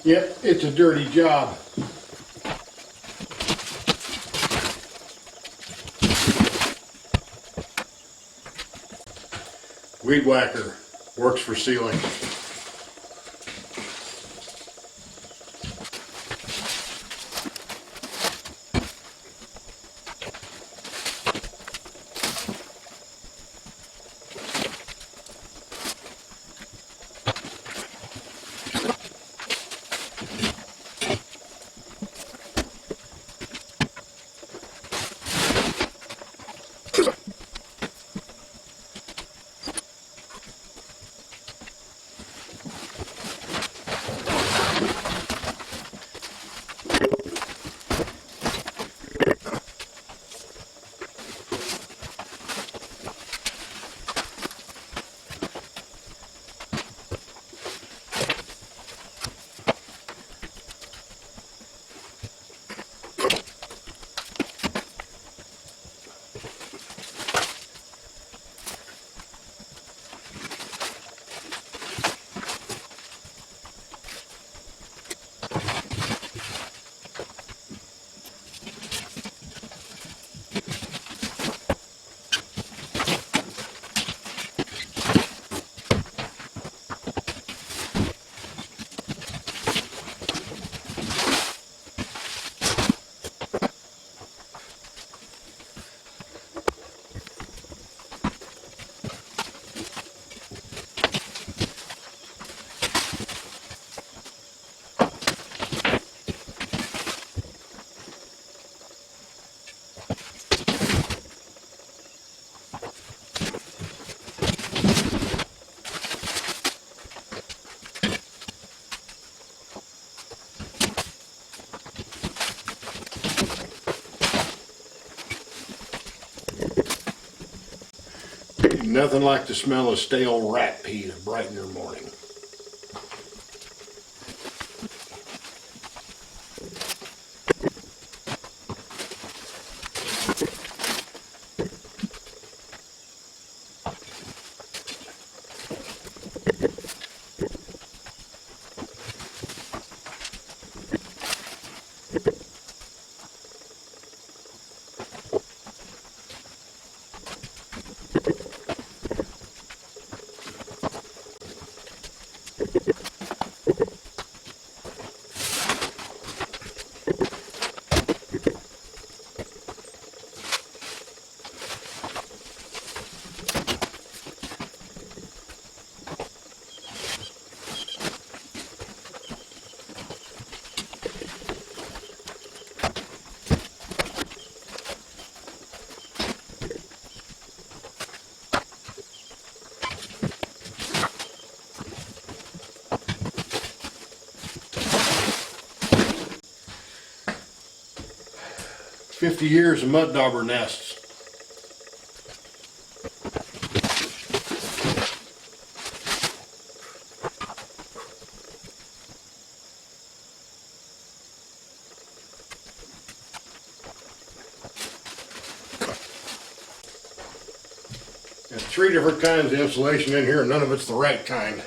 Yep, it's a dirty job. Weed whacker works for sealing. Nothing like the smell of stale rat pee to brighten your morning. "50 years of mud dauber nests." Got 3 different kinds of insulation in here, and none of it's the right kind.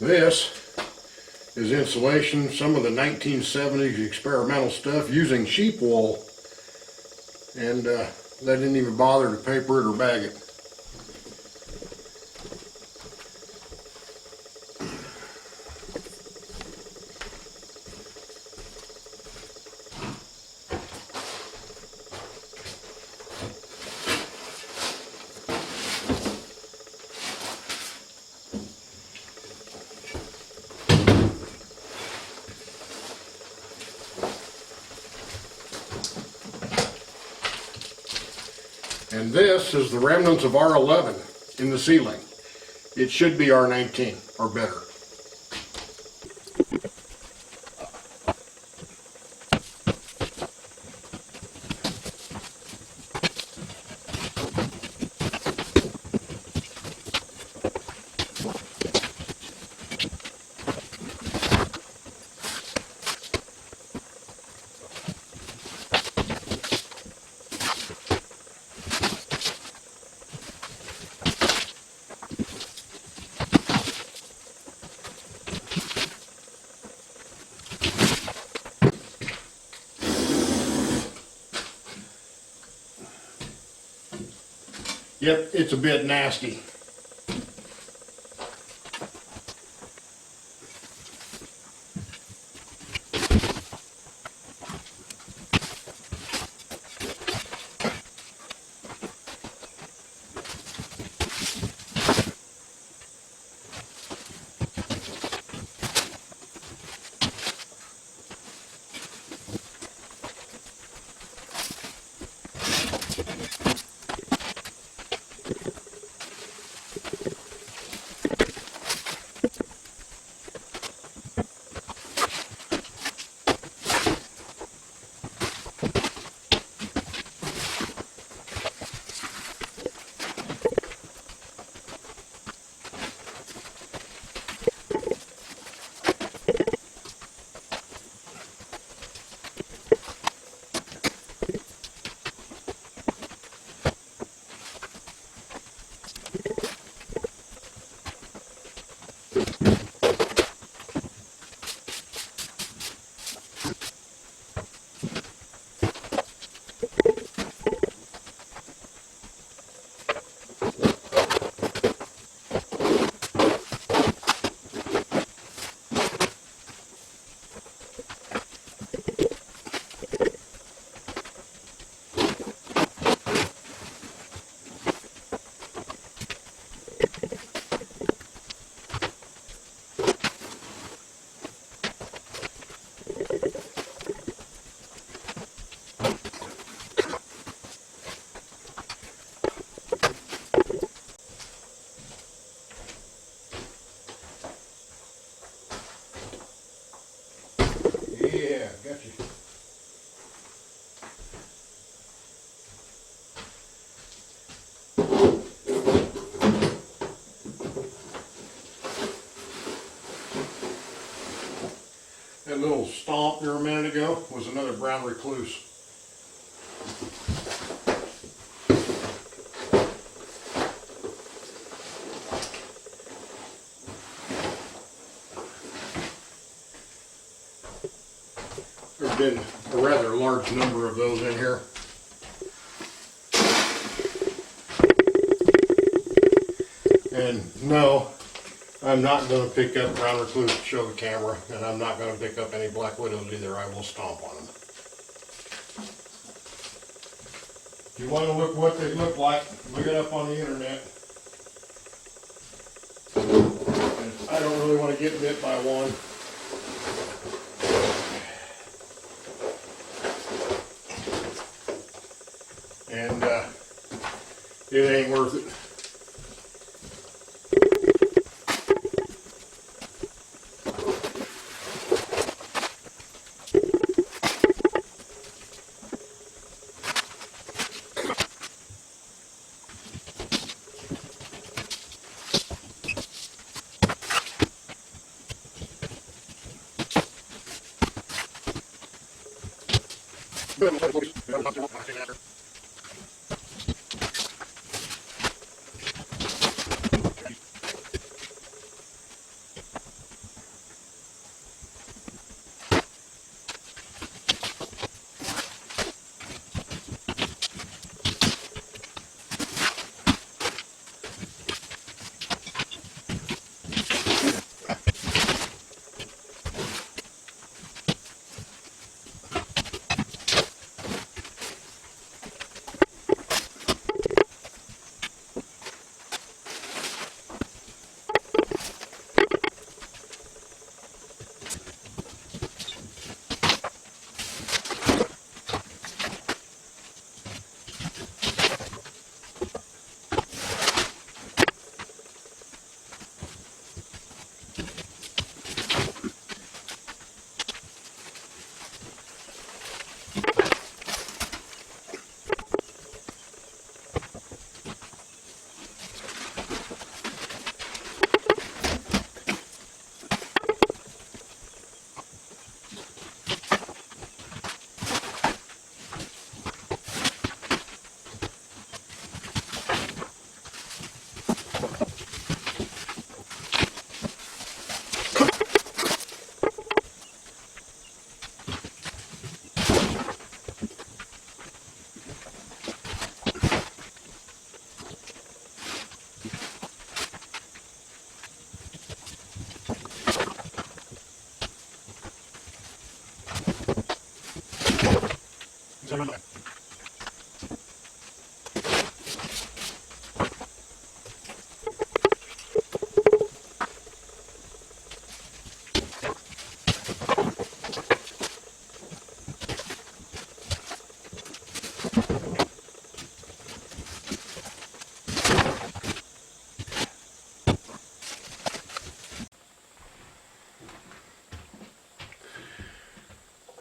This is insulation, some of the 1970s experimental stuff using sheep wool, and they didn't even bother to paper it or bag it. And this is the remnants of R11 in the ceiling. It should be R19 or better. Yep, it's a bit nasty. Yeah, got you. That little stomp there a minute ago was another brown recluse. There's been a rather large number of those in here. And no, I'm not going to pick up brown recluse to show the camera, and I'm not going to pick up any black widows either. I will stomp on them. If you want to look what they look like, look it up on the internet. And I don't really want to get bit by one. And it ain't worth it.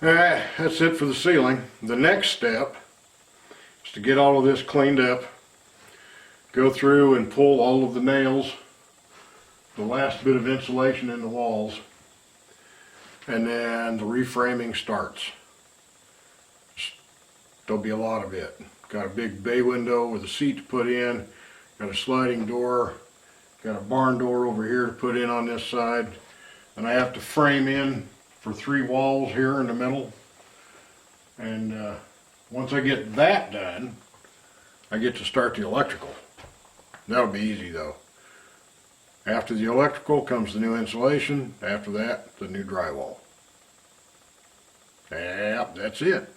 Alright, that's it for the ceiling. The next step is to get all of this cleaned up, go through and pull all of the nails, the last bit of insulation in the walls, and then the reframing starts. There'll be a lot of it. Got a big bay window with a seat to put in, got a sliding door, got a barn door over here to put in on this side, and I have to frame in for 3 walls here in the middle. And once I get that done, I get to start the electrical. That'll be easy though. After the electrical comes the new insulation, after that the new drywall. Yep, that's it.